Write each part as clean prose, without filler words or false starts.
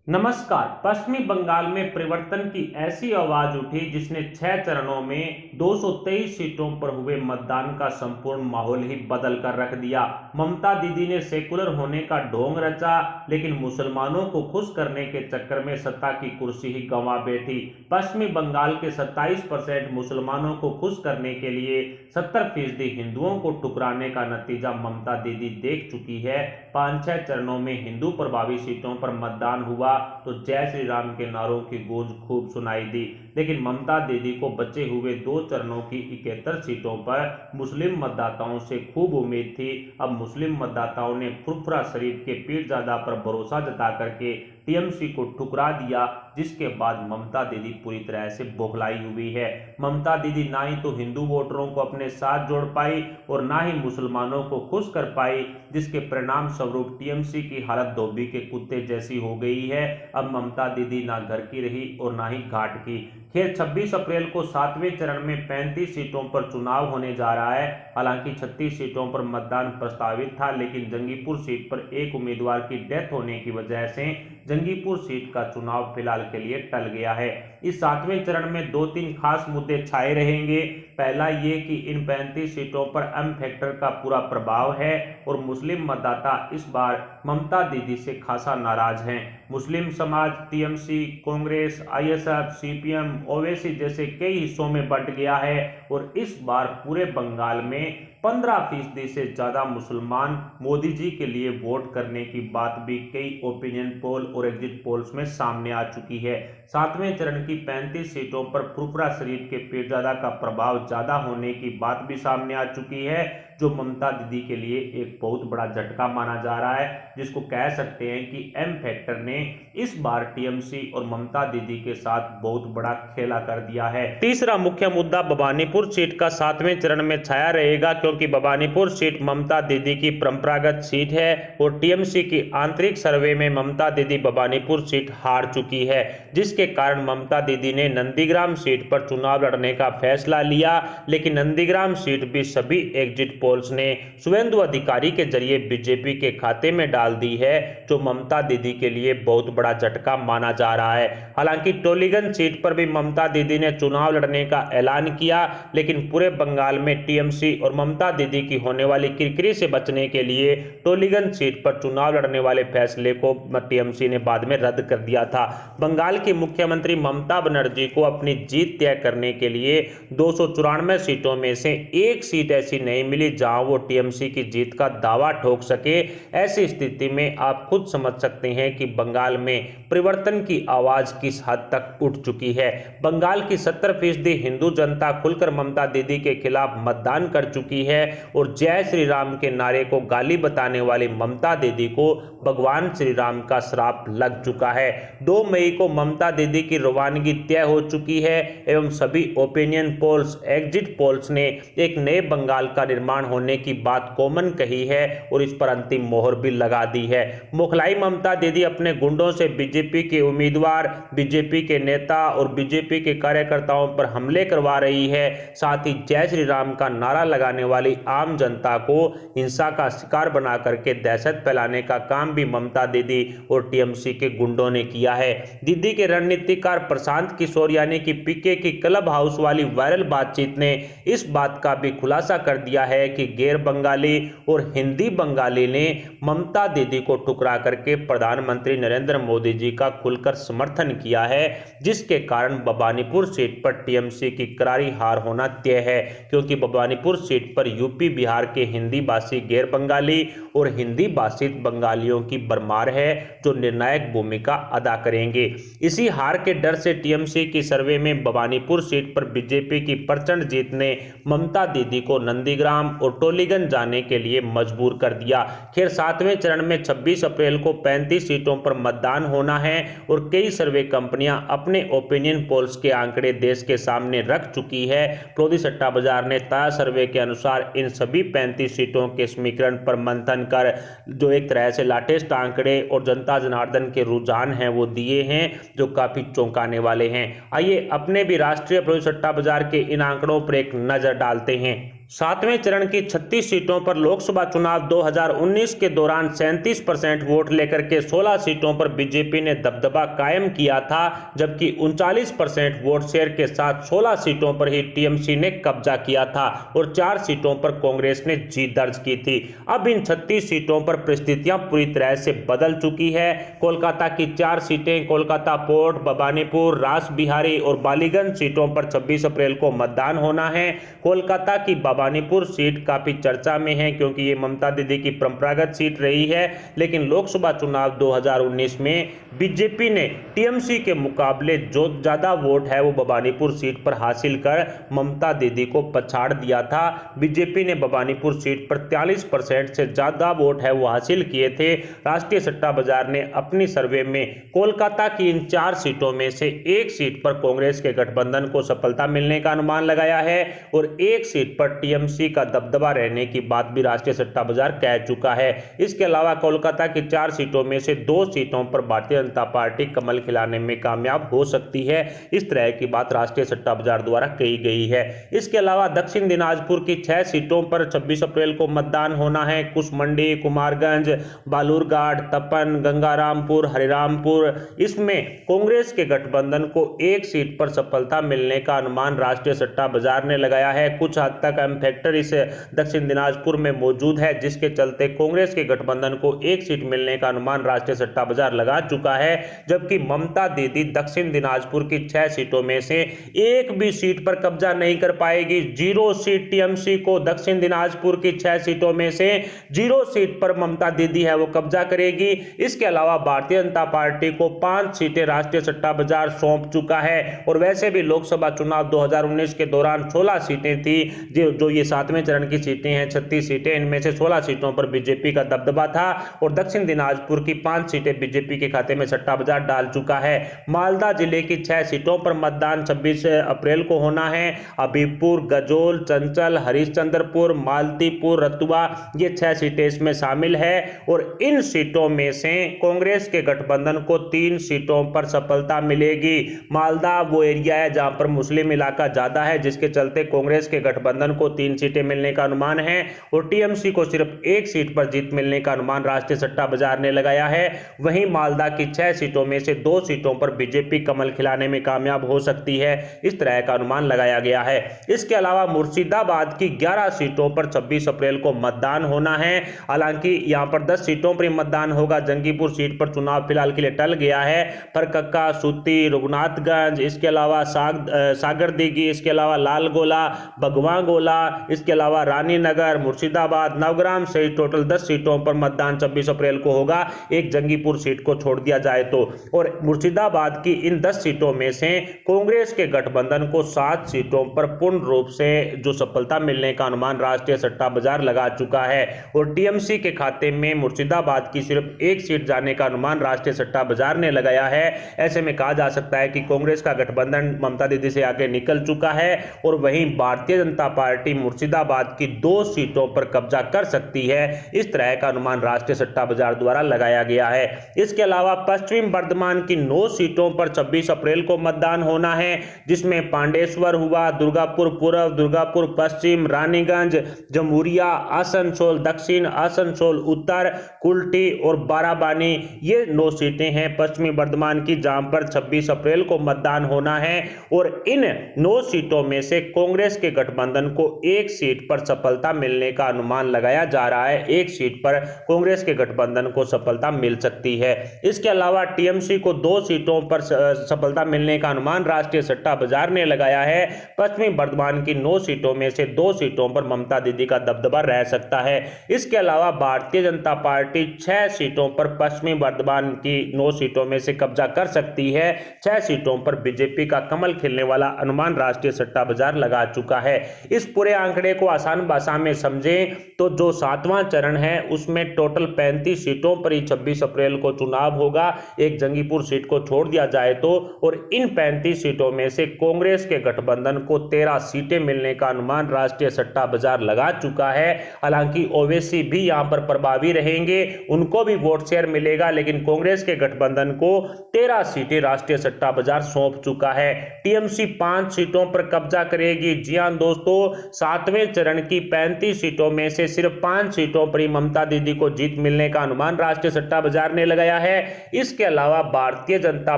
नमस्कार। पश्चिमी बंगाल में परिवर्तन की ऐसी आवाज उठी जिसने 6 चरणों में 223 सीटों पर हुए मतदान का संपूर्ण माहौल ही बदल कर रख दिया। ममता दीदी ने सेकुलर होने का ढोंग रचा, लेकिन मुसलमानों को खुश करने के चक्कर में सत्ता की कुर्सी ही गंवा बैठी। पश्चिमी बंगाल के 27% मुसलमानों को खुश करने के लिए 70% हिंदुओं को ठुकराने का नतीजा ममता दीदी देख चुकी है। 5-6 चरणों में हिंदू प्रभावी सीटों पर मतदान हुआ तो जय श्री राम के नारों की गूंज खूब सुनाई दी, लेकिन ममता दीदी को बचे हुए 2 चरणों की 71 सीटों पर मुस्लिम मतदाताओं से खूब उम्मीद थी। अब मुस्लिम मतदाताओं ने फुरफुरा शरीफ के पीरजादा पर भरोसा जता करके टीएमसी को ठुकरा दिया, जिसके बाद ममता दीदी पूरी तरह से बौखलाई हुई है। ममता दीदी ना ही तो हिंदू वोटरों को अपने साथ जोड़ पाई और ना ही मुसलमानों को खुश कर पाई, जिसके परिणाम स्वरूप टीएमसी की हालत धोबी के कुत्ते जैसी हो गई है। अब ममता दीदी ना घर की रही और ना ही घाट की। खैर, 26 अप्रैल को 7वें चरण में 35 सीटों पर चुनाव होने जा रहा है। हालांकि 36 सीटों पर मतदान प्रस्तावित था, लेकिन जंगीपुर सीट पर एक उम्मीदवार की डेथ होने की वजह से जंगीपुर सीट का चुनाव फिलहाल के लिए टल गया है। इस 7वें चरण में 2-3 खास मुद्दे छाए रहेंगे। पहला ये कि इन 35 सीटों पर एम फैक्टर का पूरा प्रभाव है और मुस्लिम मतदाता इस बार ममता दीदी से खासा नाराज हैं। मुस्लिम समाज TMC, Congress, ISF, CPM, Owaisi जैसे कई हिस्सों में बंट गया है और इस बार पूरे बंगाल में 15% से ज्यादा मुसलमान मोदी जी के लिए वोट करने की बात भी कई ओपिनियन पोल और एग्जिट पोल्स में सामने आ चुकी है। 7वें चरण की 35 सीटों पर फुरफुरा शरीफ के पीरजादा का प्रभाव ज्यादा होने की बात भी सामने आ चुकी है, जो ममता दीदी के लिए एक बहुत बड़ा झटका माना जा रहा है, जिसको कह सकते हैं कि एम फैक्टर ने इस बार टीएमसी और ममता दीदी के साथ बहुत बड़ा खेला कर दिया है। तीसरा मुख्य मुद्दा भवानीपुर सीट का 7वें चरण में छाया रहेगा, क्योंकि भवानीपुर सीट ममता दीदी की परंपरागत सीट है और टीएमसी की आंतरिक सर्वे में ममता दीदी भवानीपुर सीट हार चुकी है, जिसके कारण ममता दीदी ने नंदीग्राम सीट पर चुनाव लड़ने का फैसला लिया। लेकिन नंदीग्राम सीट भी सभी एग्जिट पोल्स ने शुभेंदु अधिकारी के जरिए बीजेपी के खाते में डाल दी है, जो ममता दीदी के लिए बहुत बड़ा झटका माना जा रहा है। हालांकि टोलीगंज सीट पर भी ममता दीदी ने चुनाव लड़ने का ऐलान किया, लेकिन पूरे बंगाल में टीएमसी और ममता दीदी की होने वाली किरकिरी से बचने के लिए टोलीगंज सीट पर चुनाव लड़ने वाले फैसले को टीएमसी ने बाद में रद्द कर दिया था। बंगाल की मुख्यमंत्री ममता बनर्जी को अपनी जीत तय करने के लिए 294 सीटों में से एक सीट ऐसी नहीं मिली जहां वो टीएमसी की जीत का दावा ठोक सके। ऐसी स्थिति में आप खुद समझ सकते हैं कि बंगाल में परिवर्तन की आवाज किस हद तक उठ चुकी है। बंगाल की 70% हिंदू जनता खुलकर ममता दीदी के खिलाफ मतदान कर चुकी है और जय श्री राम के नारे को गाली बताने वाली ममता दीदी को भगवान श्री राम का श्राप लग चुका है। 2 मई को ममता दीदी की रवानगी तय हो चुकी है एवं सभी ओपिनियन पोल्स, एग्जिट पोल्स ने एक नए बंगाल का निर्माण होने की बात कॉमन कही है और इस पर अंतिम मोहर भी लगा दी है। मुखलाई ममता दीदी अपने गुंडों से बीजेपी के उम्मीदवार, बीजेपी के नेता और बीजेपी के कार्यकर्ताओं पर हमले करवा रही है। साथ ही जय श्री राम का नारा लगाने वाली आम जनता को हिंसा का शिकार बना करके दहशत फैलाने का काम भी ममता दीदी और टीएमसी के गुंडों ने किया है। दीदी के रणनीतिकार प्रशांत किशोर यानी कि पीके की क्लब हाउस वाली वायरल बातचीत ने इस बात का भी खुलासा कर दिया है कि गैर बंगाली और हिंदी बंगाली ने ममता दीदी को ठुकरा करके प्रधानमंत्री नरेंद्र मोदी जी का खुलकर समर्थन किया है, जिसके कारण भवानीपुर सीट पर टीएमसी की करारी हार होना तय है, क्योंकि भवानीपुर सीट पर यूपी बिहार के हिंदी भाषी गैर बंगाली और हिंदी भाषित बंगालियों की भरमार है, जो निर्णायक भूमिका अदा करेंगे। इसी हार के डर से टीएमसी की सर्वे में भवानीपुर सीट पर बीजेपी की प्रचंड जीत ने ममता दीदी को नंदीग्राम और टोलीगंज जाने के लिए मजबूर कर दिया। खैर, 7वें चरण में 26 अप्रैल को 35 सीटों पर मतदान होना है और कई सर्वे कंपनियां अपने ओपिनियन पोल्स के आंकड़े देश के सामने रख चुकी है। प्रोदी सट्टा बाजार ने ताजा सर्वे के अनुसार इन सभी 35 सीटों के समीकरण पर मंथन कर जो एक तरह से लेटेस्ट आंकड़े और जनता जनार्दन के रुझान हैं वो दिए हैं, जो काफी चौंकाने वाले हैं। आइए अपने भी राष्ट्रीय प्रोदी सट्टा बाजार के इन आंकड़ों पर एक नजर डालते हैं। सातवें चरण की 36 सीटों पर लोकसभा चुनाव 2019 के दौरान 37% वोट लेकर के 16 सीटों पर बीजेपी ने दबदबा कायम किया था, जबकि 39% वोट शेयर के साथ 16 सीटों पर ही टीएमसी ने कब्जा किया था और 4 सीटों पर कांग्रेस ने जीत दर्ज की थी। अब इन 36 सीटों पर परिस्थितियां पूरी तरह से बदल चुकी है। कोलकाता की 4 सीटें, कोलकाता पोर्ट, भवानीपुर, रासबिहारी और बालीगंज सीटों पर 26 अप्रैल को मतदान होना है। कोलकाता की भवानीपुर सीट काफी चर्चा में है क्योंकि ये ममता दीदी की परंपरागत सीट रही है, लेकिन लोकसभा चुनाव 2019 में बीजेपी ने टीएमसी के मुकाबले जो ज्यादा वोट है वो भवानीपुर सीट पर हासिल कर ममता दीदी को पछाड़ दिया था। बीजेपी ने भवानीपुर सीट पर 43% से ज्यादा वोट है वो हासिल किए थे। राष्ट्रीय सट्टा बाजार ने अपनी सर्वे में कोलकाता की इन 4 सीटों में से एक सीट पर कांग्रेस के गठबंधन को सफलता मिलने का अनुमान लगाया है और एक सीट पर टीएमसी का दबदबा रहने की बात भी राष्ट्रीय सट्टा बाजार कह चुका है। इसके अलावा कोलकाता की 4 सीटों में से 2 सीटों पर भारतीय जनता पार्टी कमल खिलाने में कामयाब हो सकती है। इस तरह की बात राष्ट्रीय सट्टा बाजार द्वारा कही गई है। इसके अलावा दक्षिण दिनाजपुर की 6 सीटों पर 26 अप्रैल को मतदान होना है। कुशमंडी, कुमारगंज, बालूरघाट, तपन, गंगारामपुर, हरिरामपुर, इसमें कांग्रेस के गठबंधन को एक सीट पर सफलता मिलने का अनुमान राष्ट्रीय सट्टा बाजार ने लगाया है। कुछ हद तक एम फैक्टर इस दक्षिण दिनाजपुर में मौजूद है, जिसके चलते कांग्रेस के गठबंधन को एक सीट मिलने का अनुमान राष्ट्रीय सट्टा बाजार लगा चुका है, जबकि ममता दीदी दक्षिण दिनाजपुर की 6 सीटों में से एक भी सीट पर कब्जा नहीं कर पाएगी। 0 सीट टीएमसी को दक्षिण दिनाजपुर की 6 सीटों में से 0 सीट पर ममता दीदी है वो कब्जा करेगी। इसके अलावा भारतीय जनता पार्टी को 5 सीटें राष्ट्रीय सट्टा बाजार सौंप चुका है और वैसे भी लोकसभा चुनाव 2019 के दौरान 16 सीटें थी जो ये 7वें चरण की सीटें हैं, 36 सीटें, इनमें से 16 सीटों पर बीजेपी का दबदबा था और दक्षिण दिनाजपुर की 5 सीटें बीजेपी के खाते में सट्टा बाजार डाल चुका है। मालदा जिले की 6 सीटों पर मतदान 26 अप्रैल को होना है। अभीपुर, गजोल, चंचल, हरिश्चंद्रपुर, मालतीपुर, रतुआ, ये 6 सीटें इसमें शामिल है और इन सीटों में से कांग्रेस के गठबंधन को 3 सीटों पर सफलता मिलेगी। मालदा वो एरिया है जहां पर मुस्लिम इलाका ज्यादा है, जिसके चलते कांग्रेस के गठबंधन को 3 सीटें मिलने का अनुमान है और टीएमसी को सिर्फ एक सीट पर जीत मिलने का अनुमान राष्ट्रीय सट्टा बाजार ने लगाया है। वहीं मालदा की 6 सीटों में से 2 सीटों पर बीजेपी कमल खिलाने में कामयाब हो सकती है, इस तरह का अनुमान लगाया गया है। इसके अलावा मुर्शिदाबाद की 11 सीटों पर 26 अप्रैल को मतदान होना है। हालांकि यहां पर 10 सीटों पर मतदान होगा। जंगीपुर सीट पर चुनाव फिलहाल के लिए टल गया है। परकक्का, सूती, रघुनाथगंज, इसके अलावा सागरदीघी, इसके अलावा लालगोला, भगवागोला, इसके अलावा रानीनगर, मुर्शिदाबाद, नवग्राम सहित टोटल 10 सीटों पर मतदान 26 अप्रैल को होगा, एक जंगीपुर सीट को छोड़ दिया जाए तो। और मुर्शिदाबाद की इन 10 सीटों में से कांग्रेस के गठबंधन को 7 सीटों पर पूर्ण रूप से जो सफलता मिलने का अनुमान राष्ट्रीय सट्टा बाजार लगा चुका है और टीएमसी के खाते में मुर्शिदाबाद की सिर्फ एक सीट जाने का अनुमान राष्ट्रीय सट्टा बाजार ने लगाया है। ऐसे में कहा जा सकता है कि कांग्रेस का गठबंधन ममता दीदी से आगे निकल चुका है और वहीं भारतीय जनता पार्टी मुर्शिदाबाद की 2 सीटों पर कब्जा कर सकती है, इस तरह का अनुमान राष्ट्रीय सट्टा बाजार द्वारा लगाया गया है। इसके अलावा पश्चिम बर्धमान की 9 सीटों पर 26 अप्रैल को मतदान होना है, जिसमें पांडेश्वर हुआ, दुर्गापुर पूर्व, दुर्गापुर पश्चिम, रानीगंज, जमुरिया, आसनसोल दक्षिण, आसनसोल उत्तर, कुल्टी और बाराबानी, ये 9 सीटें हैं पश्चिमी बर्धमान की जहां पर 26 अप्रैल को मतदान होना है और इन 9 सीटों में से कांग्रेस के गठबंधन को एक सीट पर सफलता मिलने का अनुमान लगाया जा रहा है। एक सीट पर कांग्रेस के गठबंधन को सफलता मिल सकती है। इसके अलावा टीएमसी को 2 सीटों पर सफलता मिलने का अनुमान राष्ट्रीय सट्टा बाजार ने लगाया है। पश्चिमी बर्धमान की 9 सीटों में से 2 सीटों पर ममता दीदी का दबदबा रह सकता है। इसके अलावा भारतीय जनता पार्टी 6 सीटों पर पश्चिमी बर्धमान की 9 सीटों में से कब्जा कर सकती है। 6 सीटों पर बीजेपी का कमल खिलने वाला अनुमान राष्ट्रीय सट्टा बाजार लगा चुका है। इस पूरे आंकड़े को आसान भाषा में समझें तो जो 7वां चरण है उसमें टोटल 35 सीटों पर ही 26 अप्रैल को चुनाव होगा, एक जंगीपुर सीट को छोड़ दिया जाए तो, और इन 35 सीटों में से कांग्रेस के गठबंधन को 13 सीटें मिलने का अनुमान राष्ट्रीय सट्टा बाजार लगा चुका है। हालांकि ओवैसी भी यहां पर प्रभावी रहेंगे, उनको भी वोट शेयर मिलेगा, लेकिन कांग्रेस के गठबंधन को 13 सीटें राष्ट्रीय सट्टा बाजार सौंप चुका है। टीएमसी 5 सीटों पर कब्जा करेगी। जी हां दोस्तों, सातवें चरण की 35 सीटों में से सिर्फ 5 सीटों पर ही ममता दीदी को जीत मिलने का अनुमान राष्ट्रीय सट्टा बाजार ने लगाया है। इसके अलावा भारतीय जनता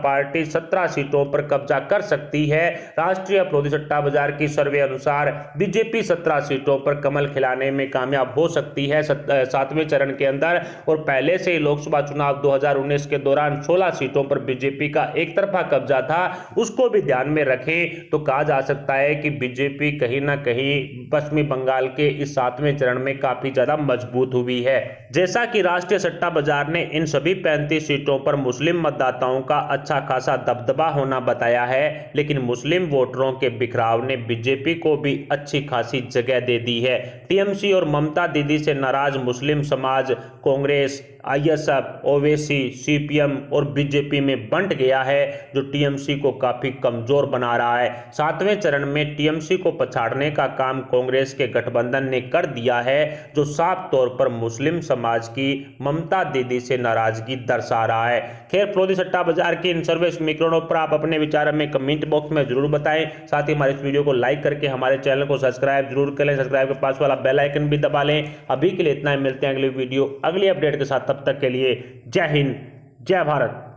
पार्टी 17 सीटों पर कब्जा कर सकती है। राष्ट्रीय विरोधी सट्टा बाजार की सर्वे अनुसार बीजेपी 17 सीटों पर कमल खिलाने में कामयाब हो सकती है सातवें चरण के अंदर। और पहले से ही लोकसभा चुनाव 2019 के दौरान 16 सीटों पर बीजेपी का एक तरफा कब्जा था, उसको भी ध्यान में रखें तो कहा जा सकता है कि बीजेपी कहीं ना कहीं पश्चिमी बंगाल के इस सातवें चरण में काफी ज्यादा मजबूत हुई है। जैसा कि राष्ट्रीय सट्टा बाजार ने इन सभी 35 सीटों पर मुस्लिम मतदाताओं का अच्छा खासा दबदबा होना बताया है, लेकिन मुस्लिम वोटरों के बिखराव ने बीजेपी को भी अच्छी खासी जगह दे दी है। टीएमसी और ममता दीदी से नाराज मुस्लिम समाज कांग्रेस, आईएसएफ, ओवैसी, सीपीएम और बीजेपी में बंट गया है, जो टीएमसी को काफी कमजोर बना रहा है। सातवें चरण में टीएमसी को पछाड़ने का काम कांग्रेस के गठबंधन ने कर दिया है, जो साफ तौर पर मुस्लिम समाज की ममता दीदी से नाराजगी दर्शा रहा है। खैर, विरोधी सट्टा बाजार की इन सर्वे समीकरणों पर आप अपने विचार हमें कमेंट बॉक्स में जरूर बताएं। साथ ही हमारे इस वीडियो को लाइक करके हमारे चैनल को सब्सक्राइब जरूर करें। सब्सक्राइब के पास वाला बेल आइकन भी दबा लें। अभी के लिए इतना ही, मिलते हैं अगली वीडियो अगली अपडेट के साथ। तब तक के लिए जय हिंद, जय भारत।